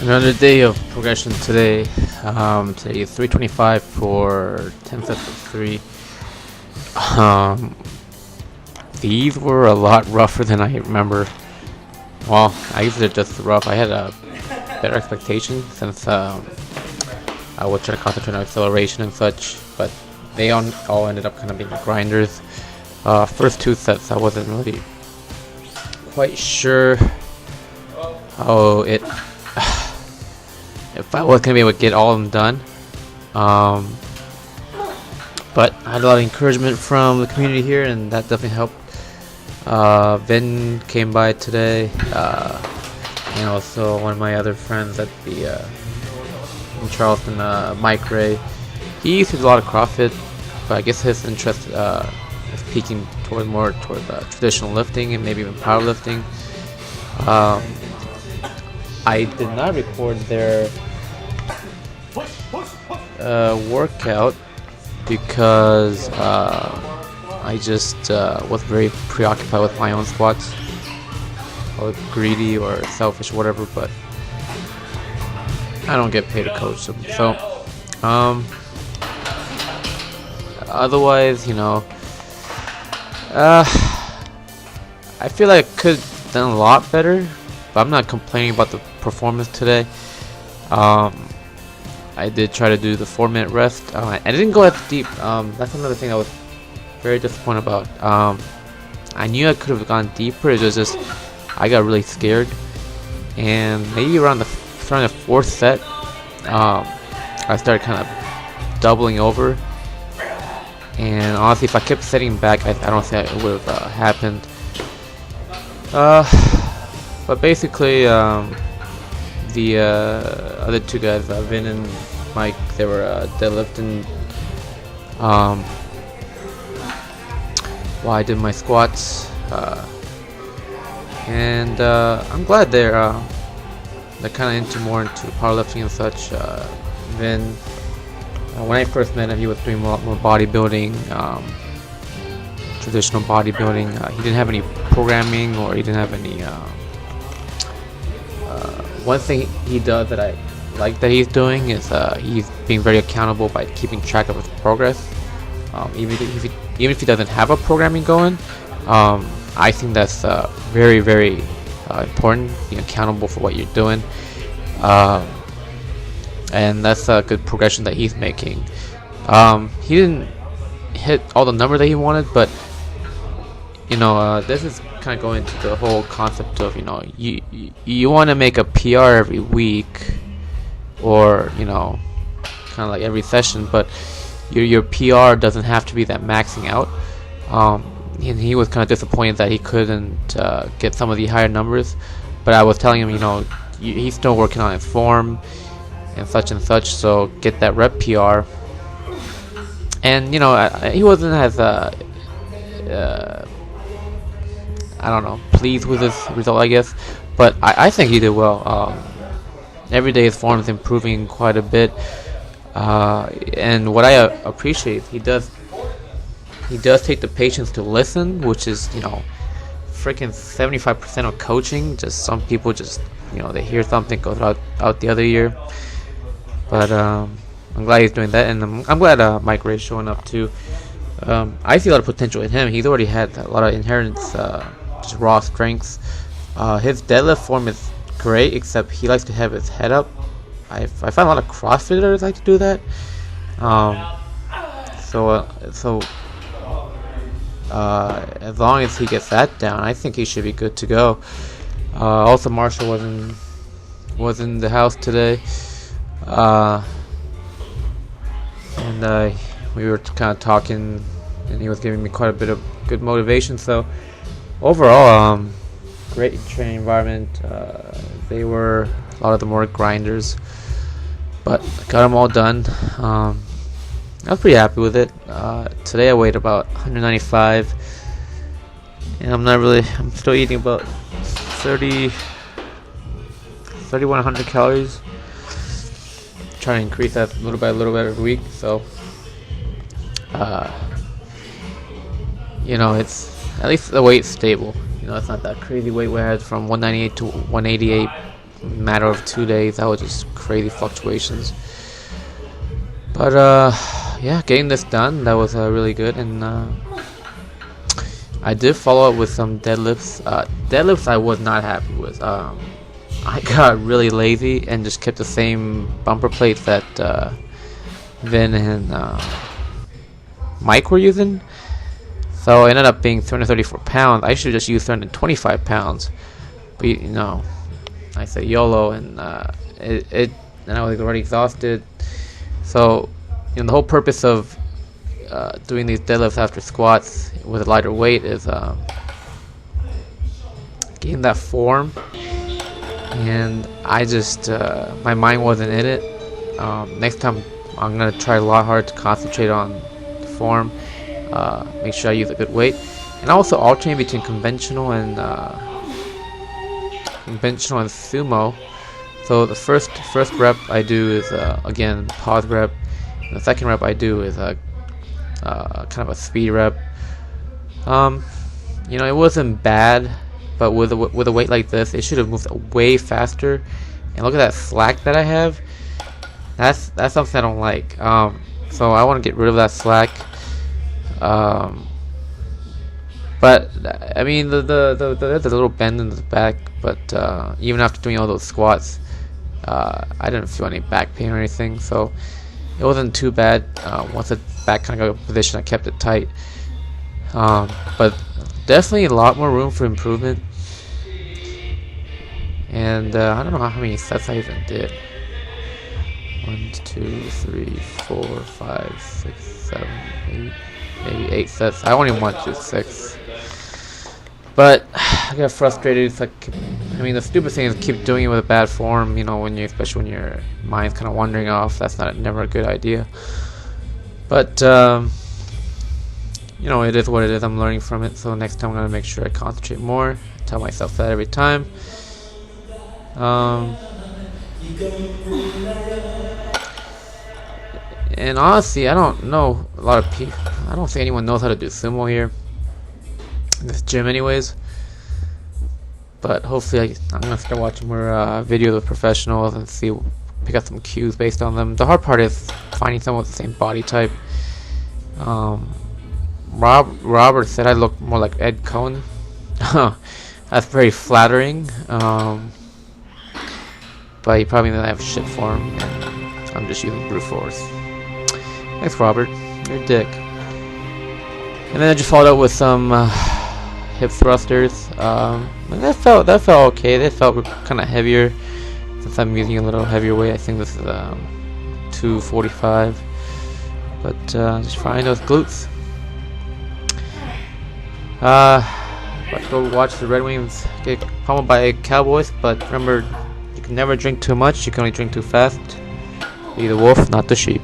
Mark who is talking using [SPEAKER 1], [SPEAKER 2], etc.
[SPEAKER 1] Another day of progression today. Today is 325 for 10 sets of 3. These were a lot rougher than I remember. Well, I guess they're just rough. I had a better expectation since I was trying to concentrate on acceleration and such, but they all ended up kind of being grinders. First two sets I wasn't really quite sure how if I was gonna be able to get all of them done. But I had a lot of encouragement from the community here, and that definitely helped. Vinh came by today, and also one of my other friends at the in Charleston, Mike Ray. He used to do a lot of CrossFit, but I guess his interest is peaking more toward traditional lifting and maybe even powerlifting. I did not record their workout because I just was very preoccupied with my own squats. I was greedy or selfish or whatever, but I don't get paid to coach them. So, otherwise, I feel like I could have done a lot better, but I'm not complaining about the performance today. I did try to do the 4-minute rest. I didn't go as deep. That's another thing I was very disappointed about. I knew I could have gone deeper. It was just I got really scared, and maybe around the fourth set, I started kind of doubling over. And honestly, if I kept setting back, I don't think it would have happened. But basically, the other two guys, Vinh and Mike, they were deadlifting while I did my squats, and I'm glad they're kind of more into powerlifting and such. Vinh, when I first met him, he was doing a lot more bodybuilding, traditional bodybuilding. He didn't have any programming, or he didn't have any. One thing he does that I like that he's doing is he's being very accountable by keeping track of his progress. Even if he doesn't have a programming going, I think that's very, very important. Being accountable for what you're doing, and that's a good progression that he's making. He didn't hit all the numbers that he wanted, but this is kind of going to the whole concept of you want to make a PR every week, or kind of like every session, but your PR doesn't have to be that maxing out. And he was kind of disappointed that he couldn't get some of the higher numbers, but I was telling him he's still working on his form and such, so get that rep PR. And he wasn't as I don't know, pleased with his result, I guess, but I think he did well. Every day his form is improving quite a bit, and what I appreciate, he does take the patience to listen, which is freaking 75% of coaching. Just some people just they hear something, goes out the other ear. But I'm glad he's doing that, and I'm glad Mike Ray's showing up too. I see a lot of potential in him. He's already had a lot of inherent just raw strengths. His deadlift form is great, except he likes to have his head up. I find a lot of CrossFitters like to do that. So as long as he gets that down, I think he should be good to go. Also, Marshall was in the house today, and we were kind of talking, and he was giving me quite a bit of good motivation. So overall, great training environment. They were a lot of them were grinders, but got them all done. I was pretty happy with it. Today I weighed about 195, and I'm still eating about 3,100 calories. Trying to increase that little by little every week. So, it's at least the weight's stable. It's not that crazy weight where I had from 198 to 188 matter of 2 days. That was just crazy fluctuations. But yeah, getting this done, that was really good. And I did follow up with some deadlifts. Deadlifts I was not happy with. I got really lazy and just kept the same bumper plates that Vinh and Mike were using. So it ended up being 334 pounds. I should just use 325 pounds. But you know, I said YOLO, and and I was already exhausted. So the whole purpose of doing these deadlifts after squats with a lighter weight is getting that form. And I just my mind wasn't in it. Next time I'm gonna try a lot harder to concentrate on the form. Make sure I use a good weight, and also alternate between conventional and sumo. So the first rep I do is again pause rep, and the second rep I do is kind of a speed rep. It wasn't bad, but with a weight like this, it should have moved way faster. And look at that slack that I have. That's something I don't like. So I want to get rid of that slack. But I mean the little bend in the back. But even after doing all those squats, I didn't feel any back pain or anything. So it wasn't too bad. Once the back kind of got in position, I kept it tight. But definitely a lot more room for improvement. And I don't know how many sets I even did. 1, 2, 3, 4, 5, 6, 7, 8, maybe 8 sets. I only want to do 6. But I got frustrated. It's like, the stupid thing is keep doing it with a bad form. Especially when your mind's kind of wandering off. That's never a good idea. But it is what it is. I'm learning from it. So next time I'm gonna make sure I concentrate more. I tell myself that every time. And honestly, I don't know a lot of people. I don't think anyone knows how to do sumo here in this gym, anyways. But hopefully, I'm gonna start watching more videos of professionals and pick up some cues based on them. The hard part is finding someone with the same body type. Robert said I look more like Ed Cohn. That's very flattering. But he probably doesn't have shit for him, and I'm just using brute force. Thanks, Robert. You're a dick. And then I just followed up with some hip thrusters. And that felt okay. They felt kind of heavier since I'm using a little heavier weight. I think this is 245. But just find those glutes. Let's go watch the Red Wings get pummeled by Cowboys. But remember, you can never drink too much. You can only drink too fast. Be the wolf, not the sheep.